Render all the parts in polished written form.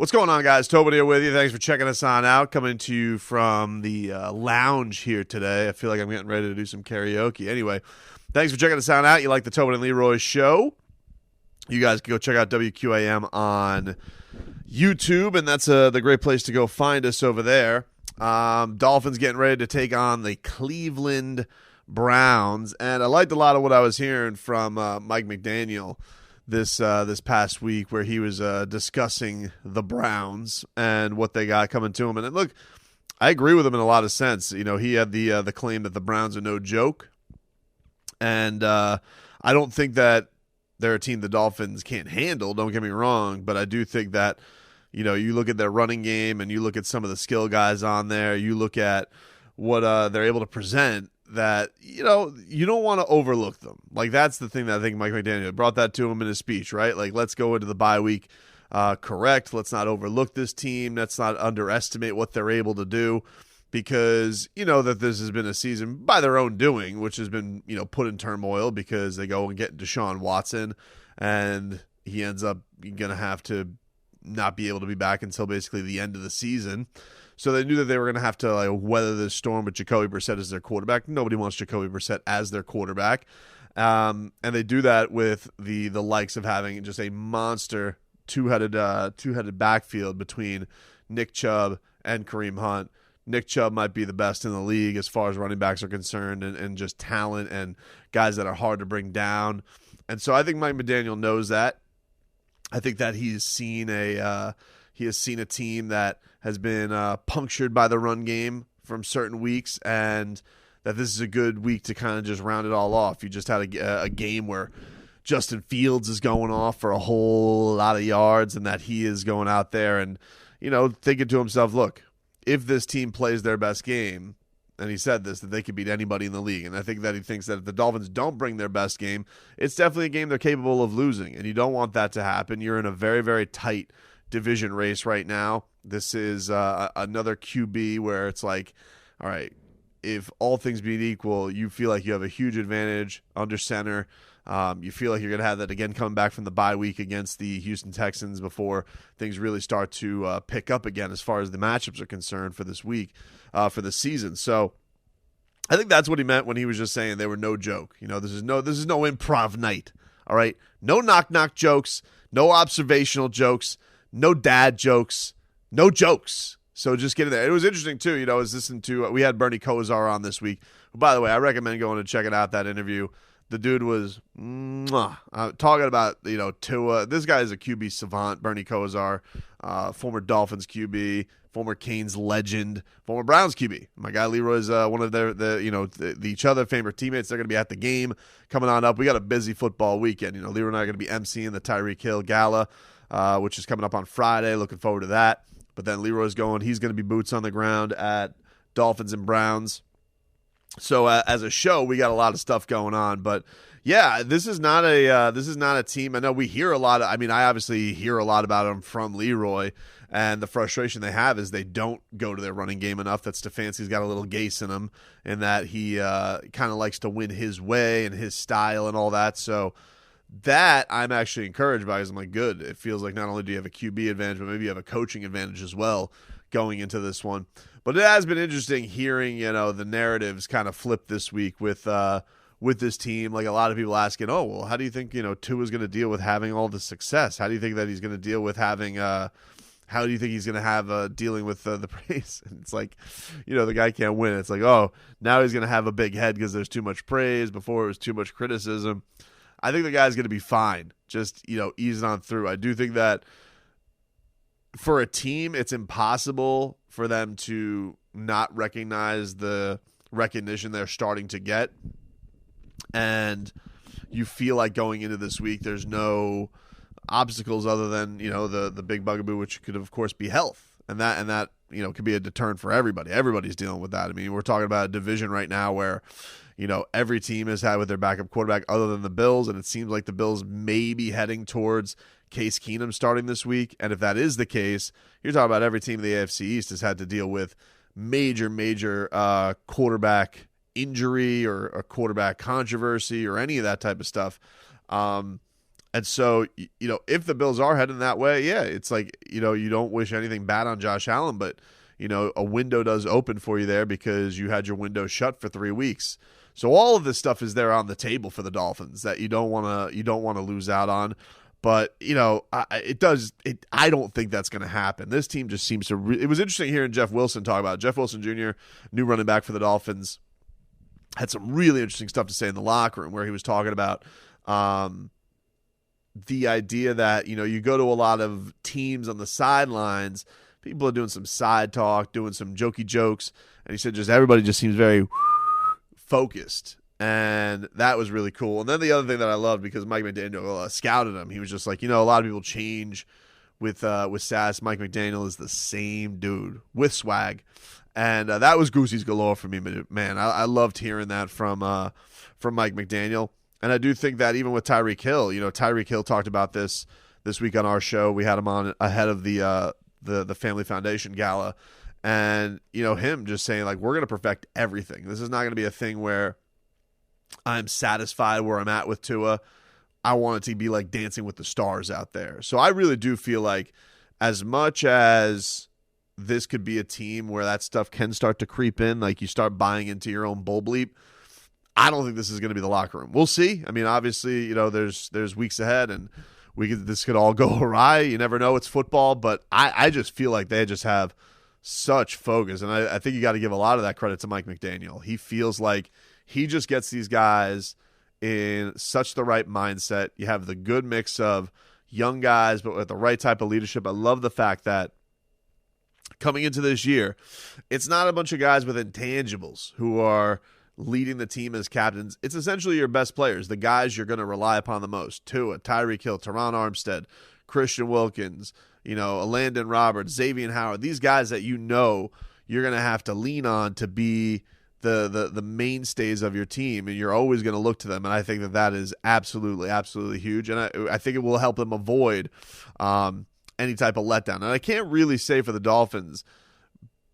What's going on, guys? Tobin here with you. Thanks for checking us on out. Coming to you from the lounge here today. I feel like I'm getting ready to do some karaoke. Anyway, thanks for checking us on out. You like the Tobin and Leroy show? You guys can go check out WQAM on YouTube, and that's the great place to go find us over there. Dolphins getting ready to take on the Cleveland Browns, and I liked a lot of what I was hearing from Mike McDaniel this past week, where he was discussing the Browns and what they got coming to him. And look, I agree with him in a lot of sense. You know, he had the claim that the Browns are no joke, and I don't think that they're a team the Dolphins can't handle. Don't get me wrong, but I do think that, you know, you look at their running game and you look at some of the skill guys on there, you look at what they're able to present, that, you know, you don't want to overlook them. Like, that's the thing that I think Mike McDaniel brought that to him in his speech, right? Like, let's go into the bye week correct. Let's not overlook this team. Let's not underestimate what they're able to do, because, you know, that this has been a season by their own doing, which has been, you know, put in turmoil because they go and get Deshaun Watson, and he ends up going to have to not be able to be back until basically the end of the season. So they knew that they were going to have to weather this storm with Jacoby Brissett as their quarterback. Nobody wants Jacoby Brissett as their quarterback. And they do that with the likes of having just a monster two-headed backfield between Nick Chubb and Kareem Hunt. Nick Chubb might be the best in the league as far as running backs are concerned, and just talent and guys that are hard to bring down. And so I think Mike McDaniel knows that. I think that he's seen a team that has been punctured by the run game from certain weeks, and that this is a good week to kind of just round it all off. You just had a game where Justin Fields is going off for a whole lot of yards, and that he is going out there and, you know, thinking to himself, look, if this team plays their best game, and he said this, that they could beat anybody in the league. And I think that he thinks that if the Dolphins don't bring their best game, it's definitely a game they're capable of losing. And you don't want that to happen. You're in a very, very tight division race right now. This is another QB where it's like, all right, if all things being equal, you feel like you have a huge advantage under center. You feel like you're going to have that again coming back from the bye week against the Houston Texans before things really start to pick up again as far as the matchups are concerned for this week, for the season. So I think that's what he meant when he was just saying they were no joke. You know, this is no improv night. All right, no knock jokes, no observational jokes, no dad jokes, no jokes. So just get in there. It was interesting too. You know, I was listening to we had Bernie Kosar on this week. By the way, I recommend going and checking out that interview. The dude was talking about, you know, Tua. This guy is a QB savant, Bernie Kosar, former Dolphins QB, former Canes legend, former Browns QB. My guy Leroy's one of each other favorite teammates. They're going to be at the game coming on up. We got a busy football weekend. You know, Leroy and I are going to be emceeing the Tyreek Hill Gala, which is coming up on Friday. Looking forward to that. But then Leroy's he's going to be boots on the ground at Dolphins and Browns. So as a show, we got a lot of stuff going on, but yeah, this is not a team. I know we hear a lot. I obviously hear a lot about them from Leroy, and the frustration they have is they don't go to their running game enough. That Stefanski's got a little Gase in him, and that he kind of likes to win his way and his style and all that. So that I'm actually encouraged by, because I'm like, good. It feels like not only do you have a QB advantage, but maybe you have a coaching advantage as well going into this one. But it has been interesting hearing, you know, the narratives kind of flip this week with this team. Like, a lot of people asking, oh, well, how do you think, you know, Tua's going to deal with having all the success? How do you think that he's going to deal with having how do you think he's going to have dealing with the praise? And it's like, you know, the guy can't win. It's like, oh, now he's going to have a big head because there's too much praise. Before it was too much criticism. I think the guy's going to be fine. Just, you know, easing on through. I do think that for a team, it's impossible for them to not recognize the recognition they're starting to get. And you feel like going into this week, there's no obstacles other than, you know, the big bugaboo, which could, of course, be health. And that, you know, could be a deterrent for everybody. Everybody's dealing with that. I mean, we're talking about a division right now where, you know, every team has had with their backup quarterback other than the Bills, and it seems like the Bills may be heading towards Case Keenum starting this week. And if that is the case, you're talking about every team in the AFC East has had to deal with major quarterback injury or a quarterback controversy or any of that type of stuff. And so, if the Bills are heading that way, yeah, it's like, you don't wish anything bad on Josh Allen, but, a window does open for you there because you had your window shut for 3 weeks. So all of this stuff is there on the table for the Dolphins that you don't want to lose out on. But, I don't think that's going to happen. This team just seems to it was interesting hearing Jeff Wilson talk about it. Jeff Wilson Jr., new running back for the Dolphins, had some really interesting stuff to say in the locker room where he was talking about the idea that, you go to a lot of teams on the sidelines, people are doing some side talk, doing some jokey jokes, and he said just everybody just seems very focused, and that was really cool. And then the other thing that I loved, because Mike McDaniel scouted him, he was just like, a lot of people change with Sass. Mike McDaniel is the same dude with swag, and that was Goosey's galore for me, man. I loved hearing that from Mike McDaniel. And I do think that even with Tyreek Hill, Tyreek Hill talked about this week on our show. We had him on ahead of the Family Foundation Gala. And, him just saying, like, we're going to perfect everything. This is not going to be a thing where I'm satisfied where I'm at with Tua. I want it to be like Dancing with the Stars out there. So I really do feel like as much as this could be a team where that stuff can start to creep in, like you start buying into your own bull bleep, I don't think this is going to be the locker room. We'll see. I mean, obviously, there's weeks ahead, and this could all go awry. You never know. It's football, but I just feel like they just have such focus, and I think you got to give a lot of that credit to Mike McDaniel. He feels like he just gets these guys in such the right mindset. You have the good mix of young guys, but with the right type of leadership. I love the fact that coming into this year, it's not a bunch of guys with intangibles who are leading the team as captains. It's essentially your best players, the guys you're going to rely upon the most. Tua, Tyreek Hill, Teron Armstead, Christian Wilkins, Landon Roberts, Xavier Howard. These guys that you're going to have to lean on to be the mainstays of your team, and you're always going to look to them. And I think that is absolutely, absolutely huge. And I think it will help them avoid any type of letdown. And I can't really say for the Dolphins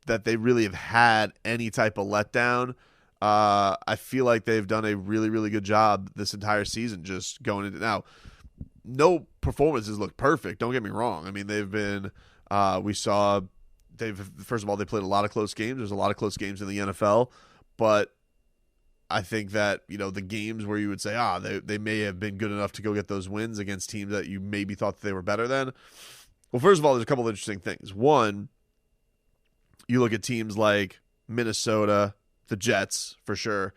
that they really have had any type of letdown. I feel like they've done a really, really good job this entire season just going into now. No performances look perfect. Don't get me wrong. I mean, they've been first of all, they played a lot of close games. There's a lot of close games in the NFL, but I think that, the games where you would say, they may have been good enough to go get those wins against teams that you maybe thought that they were better than. Well, first of all, there's a couple of interesting things. One, you look at teams like Minnesota, the Jets, for sure,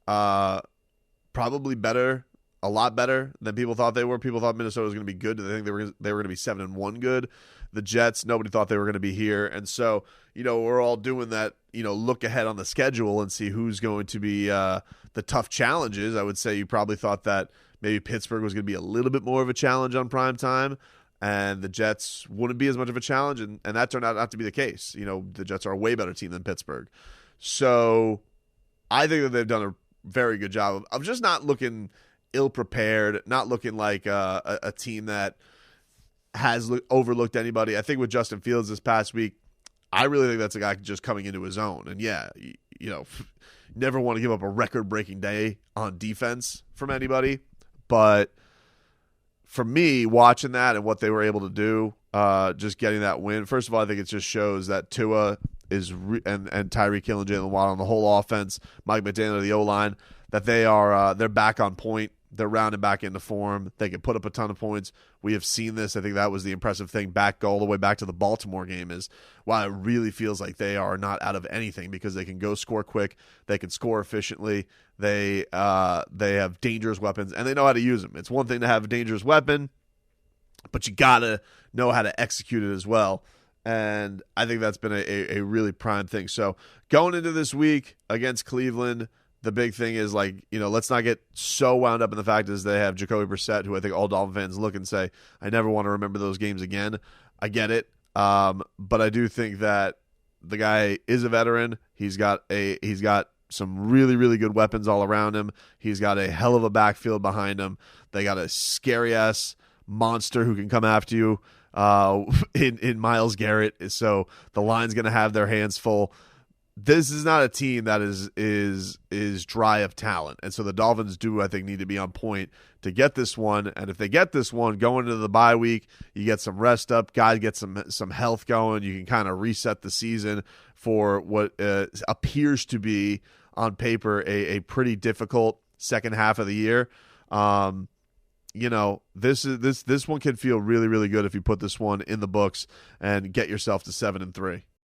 probably better, a lot better than people thought they were. People thought Minnesota was going to be good. They think they were going to be 7-1 good. The Jets, nobody thought they were going to be here. And so, we're all doing that, look ahead on the schedule and see who's going to be the tough challenges. I would say you probably thought that maybe Pittsburgh was going to be a little bit more of a challenge on prime time, and the Jets wouldn't be as much of a challenge, and that turned out not to be the case. The Jets are a way better team than Pittsburgh. So I think that they've done a very good job of just not looking ill-prepared, not looking like a team that has overlooked anybody. I think with Justin Fields this past week, I really think that's a guy just coming into his own. And yeah, never want to give up a record-breaking day on defense from anybody. But for me, watching that and what they were able to do, just getting that win, first of all, I think it just shows that Tua is and Tyreek Hill and Jalen Waddle on the whole offense, Mike McDaniel, the O-line, that they're back on point. They're rounding back into form. They can put up a ton of points. We have seen this. I think that was the impressive thing all the way back to the Baltimore game is why it really feels like they are not out of anything because they can go score quick. They can score efficiently. They have dangerous weapons, and they know how to use them. It's one thing to have a dangerous weapon, but you got to know how to execute it as well. And I think that's been a really prime thing. So going into this week against Cleveland, the big thing is, let's not get so wound up in the fact is they have Jacoby Brissett, who I think all Dolphin fans look and say, I never want to remember those games again. I get it. But I do think that the guy is a veteran. He's got some really, really good weapons all around him. He's got a hell of a backfield behind him. They got a scary-ass monster who can come after you in Myles Garrett. So the line's going to have their hands full. this is not a team that is dry of talent. And so the Dolphins do, I think, need to be on point to get this one. And if they get this one, going into the bye week, you get some rest up, guys get some health going. You can kind of reset the season for what appears to be on paper a pretty difficult second half of the year. This one can feel really, really good if you put this one in the books and get yourself to 7-3.